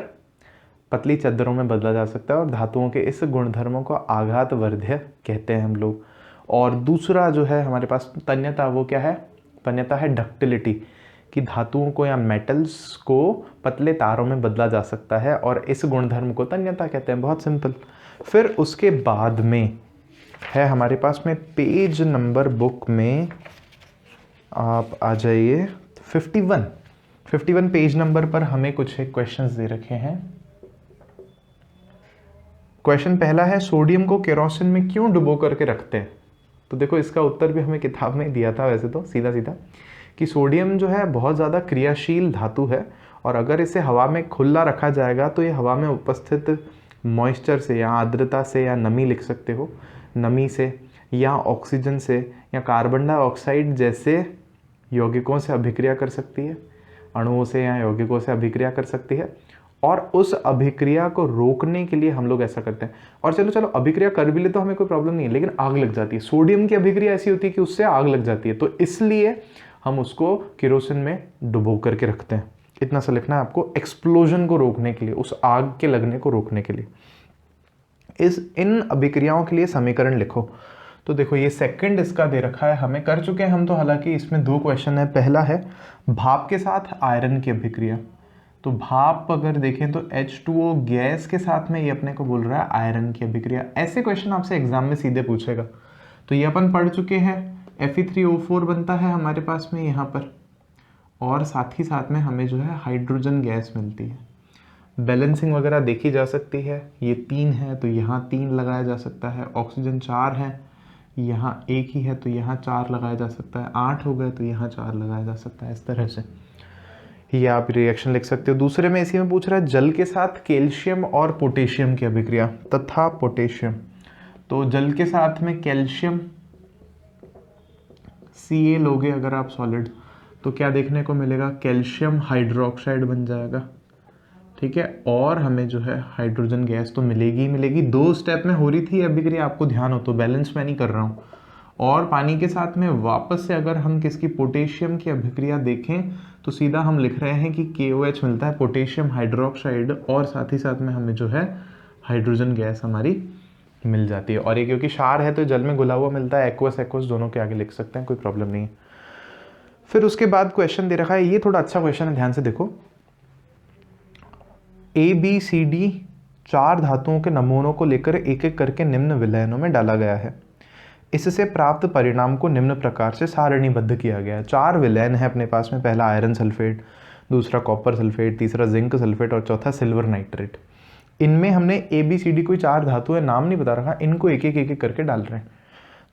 पतली चद्दरों में बदला जा सकता है, और धातुओं के इस गुणधर्मों को आघातवर्ध्य कहते हैं हम लोग। और दूसरा जो है हमारे पास तन्यता, वो क्या है, तन्यता है डक्टिलिटी, कि धातुओं को या मेटल्स को पतले तारों में बदला जा सकता है, और इस गुणधर्म को तन्यता कहते हैं। बहुत सिंपल। फिर उसके बाद में है हमारे पास में पेज नंबर बुक में आप आ जाइए 51 पेज नंबर पर हमें कुछ क्वेश्चंस दे रखे हैं। क्वेश्चन पहला है, सोडियम को केरोसिन में क्यों डुबो करके रखते हैं? तो देखो इसका उत्तर भी हमें किताब में दिया था वैसे तो, सीधा सीधा, कि सोडियम जो है बहुत ज़्यादा क्रियाशील धातु है, और अगर इसे हवा में खुला रखा जाएगा तो ये हवा में उपस्थित मॉइस्चर से या आर्द्रता से या नमी लिख सकते हो, नमी से या ऑक्सीजन से या कार्बन डाइऑक्साइड जैसे यौगिकों से अभिक्रिया कर सकती है, अणुओं से या यौगिकों से अभिक्रिया कर सकती है, और उस अभिक्रिया को रोकने के लिए हम लोग ऐसा करते हैं। और चलो अभिक्रिया कर भी ले तो हमें कोई प्रॉब्लम नहीं है, लेकिन आग लग जाती है। सोडियम की अभिक्रिया ऐसी होती है कि उससे आग लग जाती है, तो इसलिए हम उसको केरोसिन में डुबो करके रखते हैं। इतना सा लिखना है आपको, एक्सप्लोजन को रोकने के लिए, उस आग के लगने को रोकने के लिए। इन अभिक्रियाओं के लिए समीकरण लिखो। तो देखो ये सेकंड इसका दे रखा है, हमें कर चुके हैं हम तो, हालांकि इसमें 2 क्वेश्चन है। पहला है भाप के साथ आयरन की अभिक्रिया। तो भाप अगर देखें तो H2O गैस के साथ में ये अपने को बोल रहा है आयरन की अभिक्रिया। ऐसे क्वेश्चन आपसे एग्जाम में सीधे पूछेगा। तो ये अपन पढ़ चुके हैं, Fe3O4 बनता है हमारे पास में यहाँ पर, और साथ ही साथ में हमें जो है हाइड्रोजन गैस मिलती है। बैलेंसिंग वगैरह देखी जा सकती है। ये 3 है तो यहाँ 3 लगाया जा सकता है, ऑक्सीजन 4 है, यहाँ 1 ही है तो यहाँ 4 लगाया जा सकता है, 8 हो गए तो यहाँ 4 लगाया जा सकता है। इस तरह से ये आप रिएक्शन लिख सकते हो। दूसरे में इसी में पूछ रहा है जल के साथ कैल्शियम और पोटेशियम की अभिक्रिया तथा पोटेशियम। तो जल के साथ में कैल्शियम Ca लोगे अगर आप सॉलिड, तो क्या देखने को मिलेगा, कैल्शियम हाइड्रोक्साइड बन जाएगा, ठीक है, और हमें जो है हाइड्रोजन गैस तो मिलेगी ही मिलेगी। 2 स्टेप में हो रही थी अभिक्रिया, आपको ध्यान हो तो, बैलेंस में नहीं कर रहा हूँ। और पानी के साथ में वापस से अगर हम किसकी, पोटेशियम की अभिक्रिया देखें तो सीधा हम लिख रहे हैं कि KOH मिलता है, पोटेशियम हाइड्रोक्साइड, और साथ ही साथ में हमें जो है हाइड्रोजन गैस हमारी मिल जाती है। और ये क्योंकि क्षार है तो जल में घुला हुआ मिलता है, एक्वस दोनों के आगे लिख सकते हैं, कोई प्रॉब्लम नहीं है। फिर उसके बाद क्वेश्चन दे रखा है, ये थोड़ा अच्छा क्वेश्चन है, ध्यान से देखो। ABCD 4 धातुओं के नमूनों को लेकर एक एक करके निम्न विलयनों में डाला गया है। इससे प्राप्त परिणाम को निम्न प्रकार से सारणीबद्ध किया गया है। 4 विलयन है अपने पास में, पहला आयरन सल्फेट, दूसरा कॉपर सल्फेट, तीसरा जिंक सल्फेट और चौथा सिल्वर नाइट्रेट। इनमें हमने ABCD कोई 4 धातु है, नाम नहीं बता रखा, इनको एक एक करके डाल रहे हैं।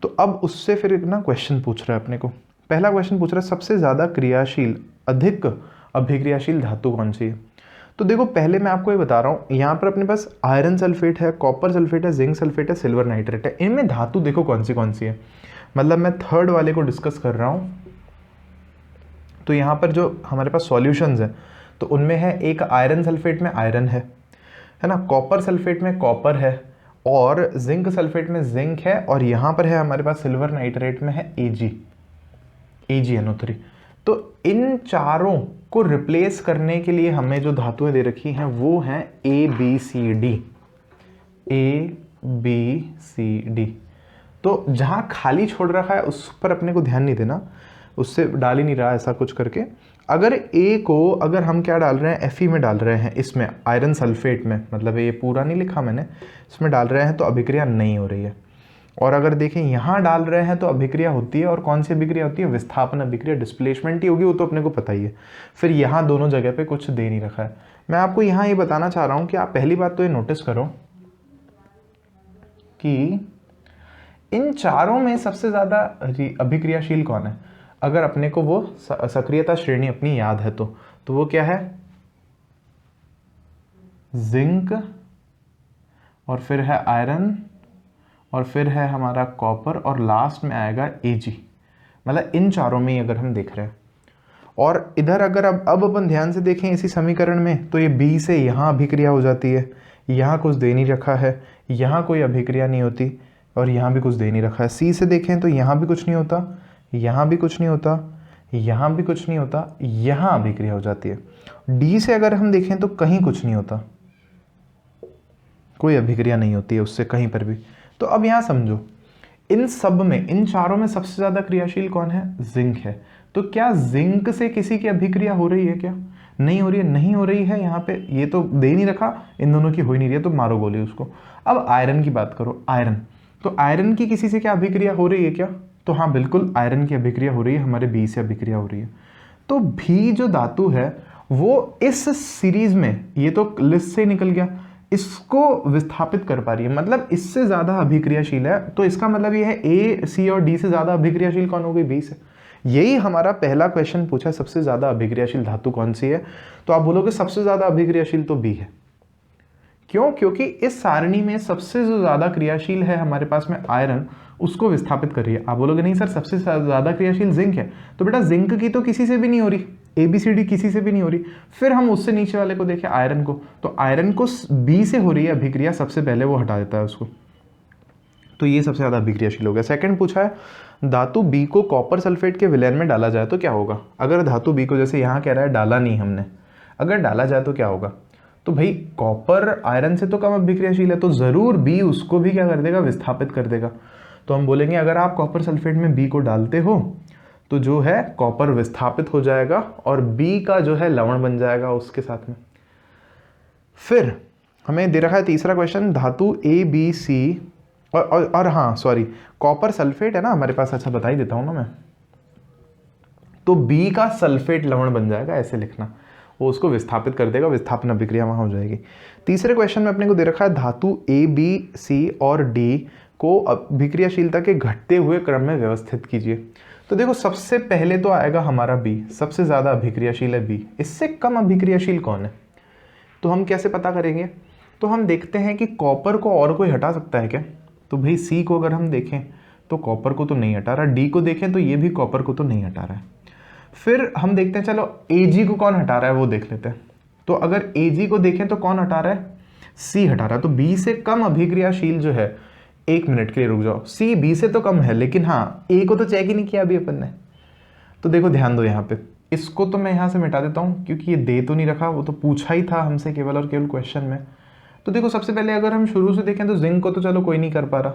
तो अब उससे फिर एक ना क्वेश्चन पूछ रहा है अपने को। पहला क्वेश्चन पूछ रहा है सबसे ज़्यादा क्रियाशील, अधिक अभिक्रियाशील धातु कौन सी है। तो देखो पहले मैं आपको ये बता रहा हूँ, यहाँ पर अपने पास आयरन सल्फेट है, कॉपर सल्फेट है, जिंक सल्फेट है, सिल्वर नाइट्रेट है। इनमें धातु देखो कौन सी है, मतलब मैं थर्ड वाले को डिस्कस कर रहा हूँ। तो यहाँ पर जो हमारे पास सॉल्यूशंस है तो उनमें है, एक आयरन सल्फेट में आयरन है ना, कॉपर सल्फेट में कॉपर है, और जिंक सल्फेट में जिंक है, और यहाँ पर है हमारे पास सिल्वर नाइट्रेट में है AgNO3। तो इन चारों को रिप्लेस करने के लिए हमें जो धातुएं दे रखी हैं वो हैं ABCD। तो जहां खाली छोड़ रखा है उस पर अपने को ध्यान नहीं देना, उससे डाल ही नहीं रहा ऐसा कुछ करके। अगर A को अगर हम क्या डाल रहे हैं, Fe में डाल रहे हैं, इसमें आयरन सल्फेट में, मतलब ये पूरा नहीं लिखा मैंने, इसमें डाल रहे हैं तो अभिक्रिया नहीं हो रही है। और अगर देखें यहाँ डाल रहे हैं तो अभिक्रिया होती है, और कौन सी अभिक्रिया होती है, विस्थापन अभिक्रिया, डिस्प्लेसमेंट ही होगी, वो तो अपने को पता ही है। फिर यहाँ दोनों जगह पे कुछ दे नहीं रखा है। मैं आपको यहाँ ये बताना चाह रहा हूँ कि आप पहली बात तो ये नोटिस करो कि इन चारों में सबसे ज़्यादा अभिक्रियाशील कौन है। अगर अपने को वो सक्रियता श्रेणी अपनी याद है तो वो क्या है, जिंक, और फिर है आयरन, और फिर है हमारा कॉपर, और लास्ट में आएगा Ag। मतलब इन चारों में ही अगर हम देख रहे हैं। और इधर अगर अब अपन ध्यान से देखें इसी समीकरण में, तो ये B से यहाँ अभिक्रिया हो जाती है, यहाँ कुछ दे नहीं रखा है, यहाँ कोई अभिक्रिया नहीं होती, और यहाँ भी कुछ दे नहीं रखा है। C से देखें तो यहाँ भी कुछ नहीं होता, यहाँ भी कुछ नहीं होता, यहाँ भी कुछ नहीं होता, यहाँ अभिक्रिया हो जाती है। D से अगर हम देखें तो कहीं कुछ नहीं होता, कोई अभिक्रिया नहीं होती है उससे कहीं पर भी। तो अब यहाँ समझो, इन सब में, इन चारों में सबसे ज़्यादा क्रियाशील कौन है, जिंक है। तो क्या जिंक से किसी की अभिक्रिया हो रही है क्या, नहीं हो रही है, नहीं हो रही है। यहाँ पे ये तो दे नहीं रखा, इन दोनों की हो ही नहीं रही है, तो मारो गोली उसको। अब आयरन की बात करो, आयरन, तो आयरन की किसी से क्या अभिक्रिया हो रही है क्या, तो हाँ बिल्कुल आयरन की अभिक्रिया हो रही है, हमारे B से अभिक्रिया हो रही है। तो भी जो धातु है वो इस सीरीज में, ये तो लिस्ट से ही निकल गया, इसको विस्थापित कर पा रही है, मतलब इससे ज़्यादा अभिक्रियाशील है। तो इसका मतलब ये है A, C और D से ज़्यादा अभिक्रियाशील कौन हो गई, B से। यही हमारा पहला क्वेश्चन पूछा, सबसे ज्यादा अभिक्रियाशील धातु कौन सी है, तो आप बोलोगे सबसे ज्यादा अभिक्रियाशील तो बी है। क्यों? क्योंकि इस सारणी में सबसे जो ज्यादा क्रियाशील है हमारे पास में आयरन, उसको विस्थापित कर रही है। आप बोलोगे नहीं सर सबसे ज्यादा क्रियाशील जिंक है, तो बेटा जिंक की तो किसी से भी नहीं हो रही, ABCD किसी से भी नहीं हो रही। फिर हम उससे नीचे वाले को देखें आयरन को, तो आयरन को बी से हो रही है अभिक्रिया, सबसे पहले वो हटा देता है उसको, तो ये सबसे ज्यादा अभिक्रियाशील हो गया। सेकंड पूछा है धातु बी को कॉपर सल्फेट के विलयन में डाला जाए तो क्या होगा। अगर धातु बी को, जैसे यहाँ कह रहा है डाला नहीं हमने, अगर डाला जाए तो क्या होगा, तो भाई कॉपर आयरन से तो कम अभिक्रियाशील है, तो जरूर बी उसको भी क्या कर देगा, विस्थापित कर देगा। तो हम बोलेंगे अगर आप कॉपर सल्फेट में बी को डालते हो तो जो है कॉपर विस्थापित हो जाएगा और बी का जो है लवण बन जाएगा उसके साथ में। फिर हमें दे रखा है तीसरा क्वेश्चन, धातु ABC और हाँ सॉरी कॉपर सल्फेट है ना हमारे पास, अच्छा बता ही देता हूं ना मैं, तो बी का सल्फेट लवण बन जाएगा, ऐसे लिखना, वो उसको विस्थापित कर देगा, विस्थापन अभिक्रिया वहां हो जाएगी। तीसरे क्वेश्चन में अपने को दे रखा है धातु ABC और D को अभिक्रियाशीलता के घटते हुए क्रम में व्यवस्थित कीजिए। तो देखो सबसे पहले तो आएगा हमारा बी, सबसे ज्यादा अभिक्रियाशील है बी, इससे कम अभिक्रियाशील कौन है, तो हम कैसे पता करेंगे, तो हम देखते हैं कि कॉपर को और कोई हटा सकता है क्या, तो भाई सी को अगर हम देखें तो कॉपर को तो नहीं हटा रहा, डी को देखें तो ये भी कॉपर को तो नहीं हटा रहा है। फिर हम देखते हैं चलो एजी को कौन हटा रहा है वो देख लेते हैं, तो अगर एजी को देखें तो कौन हटा रहा है, सी हटा रहा है, तो बी से कम अभिक्रियाशील जो है, एक मिनट के लिए रुक जाओ, सी बी से तो कम है, लेकिन हाँ ए को तो चेक ही नहीं किया अभी अपन ने। तो देखो ध्यान दो यहाँ पे, इसको तो मैं यहाँ से मिटा देता हूँ क्योंकि ये दे तो नहीं रखा, वो तो पूछा ही था हमसे केवल और केवल क्वेश्चन में। तो देखो सबसे पहले अगर हम शुरू से देखें तो जिंक को तो चलो कोई नहीं कर पा रहा,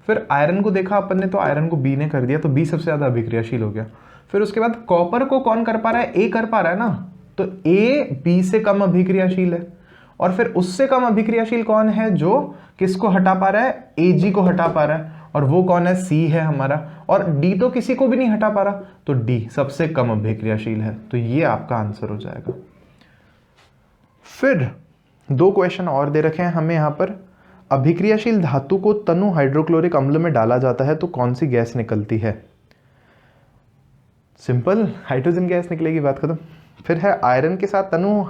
फिर आयरन को देखा अपन ने तो आयरन को बी ने कर दिया, तो बी सबसे ज्यादा अभिक्रियाशील हो गया। फिर उसके बाद कॉपर को कौन कर पा रहा है, ए कर पा रहा है ना, तो ए बी से कम अभिक्रियाशील है। और फिर उससे कम अभिक्रियाशील कौन है जो किसको हटा पा रहा है, एजी को हटा पा रहा है, और वो कौन है, सी है हमारा, और डी तो किसी को भी नहीं हटा पा रहा, तो डी सबसे कम अभिक्रियाशील है, तो ये आपका आंसर हो जाएगा। फिर दो क्वेश्चन और दे रखे हैं हमें यहाँ पर, अभिक्रियाशील धातु को तनु हाइड्रोक्लोरिक अम्ल में डाला जाता है तो कौन सी गैस निकलती है, सिंपल हाइड्रोजन गैस निकलेगी, बात खत्म। फिर है आयरन के साथ तनु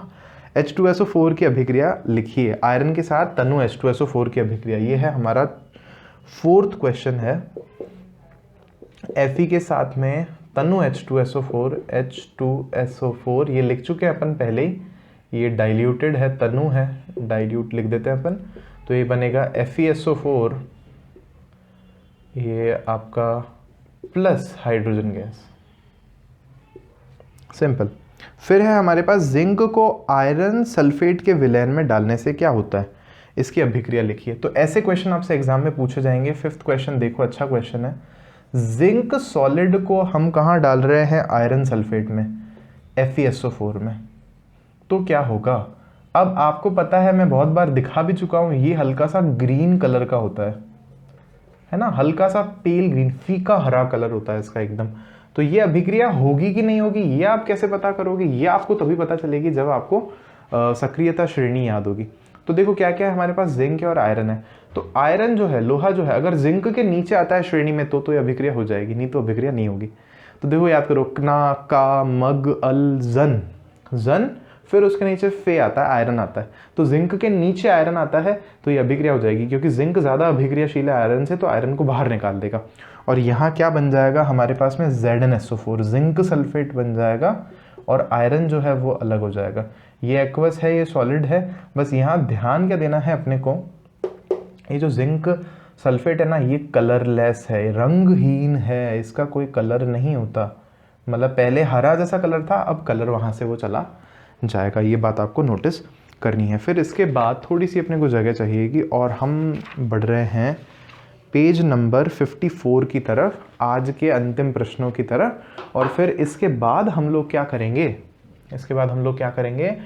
H2SO4 की अभिक्रिया लिखिए, आयरन के साथ तनु H2SO4 की अभिक्रिया, ये है हमारा फोर्थ क्वेश्चन है। Fe के साथ में तनु H2SO4 ये लिख चुके हैं अपन पहले ही, ये डाइल्यूटेड है, तनु है, डाइल्यूट लिख देते हैं अपन, तो ये बनेगा FeSO4, ये आपका प्लस हाइड्रोजन गैस, सिंपल। फिर है हमारे पास जिंक को आयरन सल्फेट के विलयन में डालने से क्या होता है, इसकी अभिक्रिया लिखिए। तो ऐसे क्वेश्चन आपसे एग्जाम में पूछे जाएंगे। फिफ्थ क्वेश्चन देखो, अच्छा क्वेश्चन है, जिंक सॉलिड को हम कहाँ डाल रहे हैं, आयरन सल्फेट में, FeSO4 में, तो क्या होगा। अब आपको पता है, मैं बहुत बार दिखा भी चुका हूं, ये हल्का सा ग्रीन कलर का होता है ना, हल्का सा पेल ग्रीन, फीका हरा कलर होता है इसका एकदम। तो ये अभिक्रिया होगी कि नहीं होगी, ये आप कैसे पता करोगे, ये आपको तभी पता चलेगी जब आपको सक्रियता श्रेणी याद होगी। तो देखो क्या क्या है हमारे पास, जिंक है और आयरन है। तो आयरन जो है, लोहा जो है, अगर जिंक के नीचे आता है श्रेणी में तो ये अभिक्रिया हो जाएगी, नहीं तो अभिक्रिया नहीं होगी। तो देखो याद करो, कना, का, मग, अल, जन, जन, फिर उसके नीचे फे आता है, आयरन आता है, तो जिंक के नीचे आयरन आता है तो ये अभिक्रिया हो जाएगी, क्योंकि जिंक ज्यादा अभिक्रियाशील है आयरन से, तो आयरन को बाहर निकाल देगा। और यहाँ क्या बन जाएगा हमारे पास में, ZnSO4, जिंक सल्फेट बन जाएगा, और आयरन जो है वो अलग हो जाएगा। ये एक्वस है, ये सॉलिड है, बस यहाँ ध्यान क्या देना है अपने को, ये जो जिंक सल्फेट है ना, ये कलरलेस है, रंगहीन है, इसका कोई कलर नहीं होता, मतलब पहले हरा जैसा कलर था, अब कलर वहाँ से वो चला जाएगा, ये बात आपको नोटिस करनी है। फिर इसके बाद थोड़ी सी अपने को जगह चाहिएगी और हम बढ़ रहे हैं पेज नंबर 54 की तरफ, आज के अंतिम प्रश्नों की तरफ। और फिर इसके बाद हम लोग क्या करेंगे, इसके बाद हम लोग क्या करेंगे,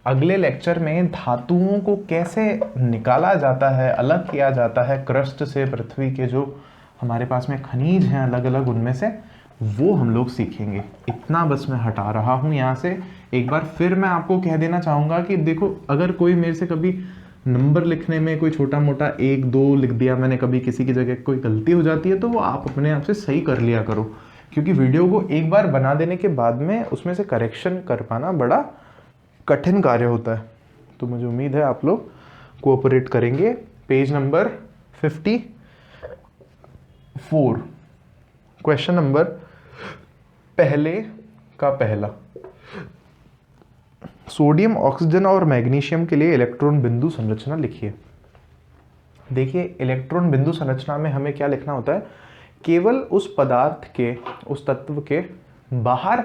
अगले लेक्चर में धातुओं को कैसे निकाला जाता है, अलग किया जाता है क्रस्ट से, पृथ्वी के जो हमारे पास में खनिज हैं अलग अलग, उनमें से वो हम लोग सीखेंगे। इतना बस मैं हटा रहा हूँ यहाँ से। एक बार फिर मैं आपको कह देना चाहूँगा कि देखो, अगर कोई मेरे से कभी नंबर लिखने में कोई छोटा मोटा 1 2 लिख दिया मैंने, कभी किसी की जगह कोई गलती हो जाती है, तो वो आप अपने आप से सही कर लिया करो, क्योंकि वीडियो को एक बार बना देने के बाद में उसमें से करेक्शन कर पाना बड़ा कठिन कार्य होता है। तो मुझे उम्मीद है आप लोग कोऑपरेट करेंगे। पेज नंबर 54, क्वेश्चन नंबर पहले का पहला, सोडियम, ऑक्सीजन और मैग्नीशियम के लिए इलेक्ट्रॉन बिंदु संरचना लिखिए। देखिए इलेक्ट्रॉन बिंदु संरचना में हमें क्या लिखना होता है, केवल उस पदार्थ के, उस तत्व के बाहर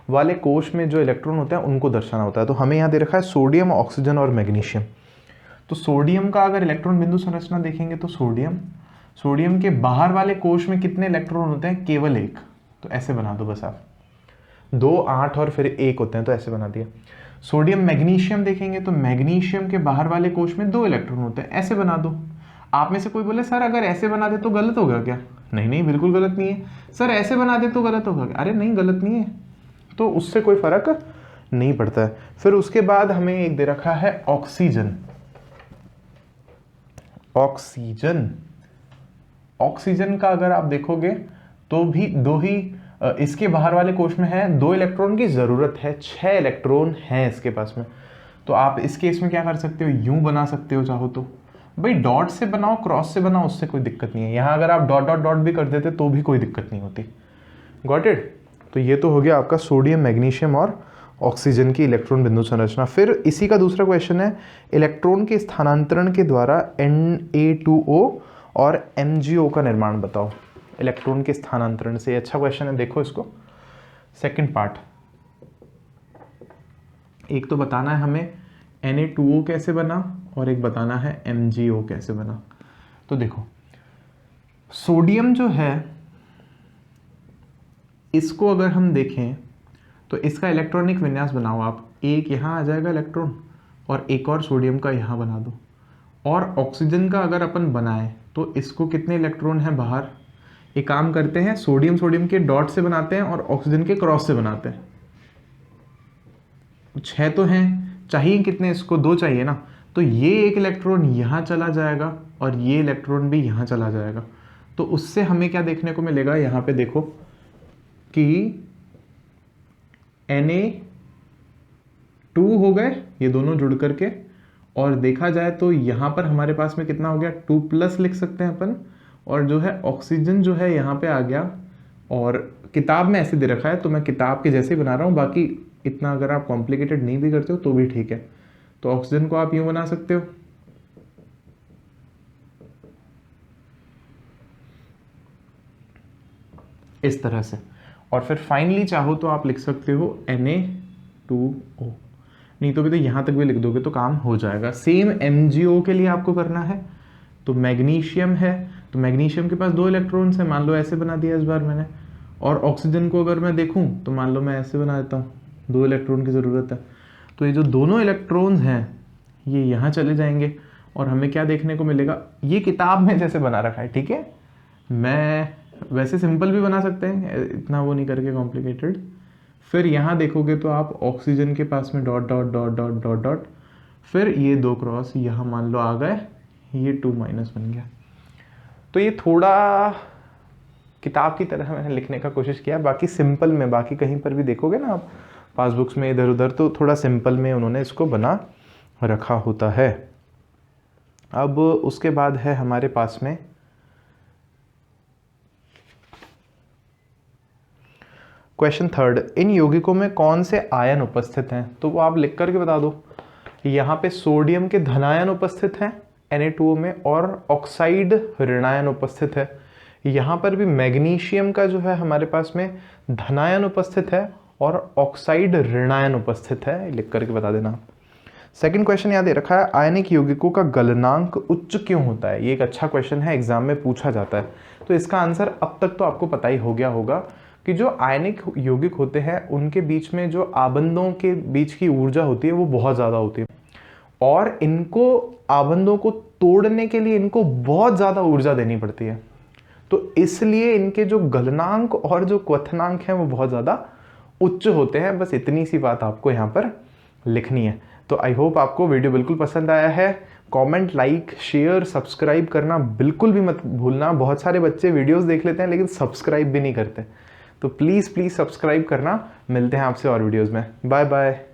वाले कोश में जो इलेक्ट्रॉन होते हैं उनको दर्शाना होता है। तो हमें यहाँ दे रखा है सोडियम, ऑक्सीजन और मैग्नीशियम। तो सोडियम का अगर इलेक्ट्रॉन बिंदु संरचना देखेंगे तो सोडियम के बाहर वाले कोश में कितने इलेक्ट्रॉन होते हैं, केवल एक। तो ऐसे बना दो बस, आप 2, 8 और फिर 1 होते हैं, तो ऐसे बना दिया। सोडियम, मैग्नीशियम देखेंगे तो मैग्नीशियम के बाहर वाले कोश में 2 इलेक्ट्रॉन होते हैं, ऐसे बना दो। आप में से कोई बोले सर अगर ऐसे बना दे तो गलत होगा क्या? नहीं नहीं, बिल्कुल गलत नहीं है। सर ऐसे बना दे तो गलत होगा क्या? अरे नहीं, गलत नहीं है, तो उससे कोई फर्क नहीं पड़ता है। फिर उसके बाद हमें एक दे रखा है ऑक्सीजन। ऑक्सीजन का अगर आप देखोगे तो भी 2 ही इसके बाहर वाले कोश में है, 2 इलेक्ट्रॉन की जरूरत है, 6 इलेक्ट्रॉन हैं इसके पास में। तो आप इस केस में क्या कर सकते हो, यूं बना सकते हो चाहो तो। भाई डॉट से बनाओ, क्रॉस से बनाओ, उससे कोई दिक्कत नहीं है। यहाँ अगर आप डॉट डॉट डॉट भी कर देते तो भी कोई दिक्कत नहीं होती। Got it? तो ये तो हो गया आपका सोडियम, मैग्नीशियम और ऑक्सीजन की इलेक्ट्रॉन बिंदु संरचना। फिर इसी का दूसरा क्वेश्चन है, इलेक्ट्रॉन के स्थानांतरण के द्वारा Na2O और MgO का निर्माण बताओ। इलेक्ट्रॉन के स्थानांतरण से, अच्छा क्वेश्चन है, देखो इसको। सेकंड पार्ट, एक तो बताना है हमें Na2O कैसे बना और एक बताना है MgO कैसे बना। तो देखो सोडियम जो है, इसको अगर हम देखें तो इसका इलेक्ट्रॉनिक विन्यास बनाओ आप। एक यहाँ आ जाएगा इलेक्ट्रॉन और एक और सोडियम का यहाँ बना दो। और ऑक्सीजन का अगर अपन बनाएं तो इसको कितने इलेक्ट्रॉन हैं बाहर, एक काम करते हैं, सोडियम के डॉट से बनाते हैं और ऑक्सीजन के क्रॉस से बनाते हैं। 6 तो हैं, चाहिए कितने इसको, 2 चाहिए ना। तो ये एक इलेक्ट्रॉन यहाँ चला जाएगा और ये इलेक्ट्रॉन भी यहाँ चला जाएगा। तो उससे हमें क्या देखने को मिलेगा, यहाँ पे देखो कि Na2 हो गए ये दोनों जुड़ करके, और देखा जाए तो यहाँ पर हमारे पास में कितना हो गया, 2+ लिख सकते हैं अपन। और जो है ऑक्सीजन जो है यहाँ पे आ गया, और किताब में ऐसे दे रखा है तो मैं किताब के जैसे ही बना रहा हूँ, बाकी इतना अगर आप कॉम्प्लिकेटेड नहीं भी करते हो तो भी ठीक है। तो ऑक्सीजन को आप यूं बना सकते हो, इस तरह से। और फिर फाइनली चाहो तो आप लिख सकते हो Na2O, नहीं तो भी तो यहाँ तक भी लिख दोगे तो काम हो जाएगा। सेम MgO के लिए आपको करना है। तो मैग्नीशियम है, तो मैग्नीशियम के पास 2 इलेक्ट्रॉन्स हैं, मान लो ऐसे बना दिया इस बार मैंने। और ऑक्सीजन को अगर मैं देखूं तो मान लो मैं ऐसे बना देता हूँ, 2 इलेक्ट्रॉन की ज़रूरत है। तो ये जो दोनों इलेक्ट्रॉन्स हैं ये यहाँ चले जाएंगे और हमें क्या देखने को मिलेगा, ये किताब में जैसे बना रखा है, ठीक है। मैं वैसे सिंपल भी बना सकते हैं, इतना वो नहीं करके कॉम्प्लिकेटेड। फिर यहाँ देखोगे तो आप ऑक्सीजन के पास में dot dot dot dot dot dot, फिर ये 2 क्रॉस यहाँ मान लो आ गए, ये 2- बन गया। तो ये थोड़ा किताब की तरह मैंने लिखने का कोशिश किया, बाकी सिंपल में, बाकी कहीं पर भी देखोगे ना आप पासबुक्स में इधर उधर, तो थोड़ा सिंपल में उन्होंने इसको बना रखा होता है। अब उसके बाद है हमारे पास में क्वेश्चन 3, इन यौगिकों में कौन से आयन उपस्थित हैं। तो वो आप लिख करके बता दो। यहाँ पे सोडियम के धनायन उपस्थित हैं Na2O में, और ऑक्साइड ऋणायन उपस्थित है। यहाँ पर भी मैग्नीशियम का जो है हमारे पास में धनायन उपस्थित है और ऑक्साइड ऋणायन उपस्थित है, लिख करके बता देना। सेकंड क्वेश्चन यहाँ दे रखा है, आयनिक यौगिकों का गलनांक उच्च क्यों होता है। ये एक अच्छा क्वेश्चन है, एग्जाम में पूछा जाता है। तो इसका आंसर अब तक तो आपको पता ही हो गया होगा कि जो आयनिक यौगिक होते हैं उनके बीच में जो आबंधों के बीच की ऊर्जा होती है वो बहुत ज़्यादा होती है, और इनको आबंधों को तोड़ने के लिए इनको बहुत ज़्यादा ऊर्जा देनी पड़ती है। तो इसलिए इनके जो गलनांक और जो क्वथनांक हैं वो बहुत ज़्यादा उच्च होते हैं। बस इतनी सी बात आपको यहाँ पर लिखनी है। तो आई होप आपको वीडियो बिल्कुल पसंद आया है। कमेंट, लाइक, शेयर, सब्सक्राइब करना बिल्कुल भी मत भूलना। बहुत सारे बच्चे वीडियोस देख लेते हैं लेकिन सब्सक्राइब भी नहीं करते। तो प्लीज़ प्लीज़ सब्सक्राइब करना। मिलते हैं आपसे और वीडियोज़ में। Bye bye.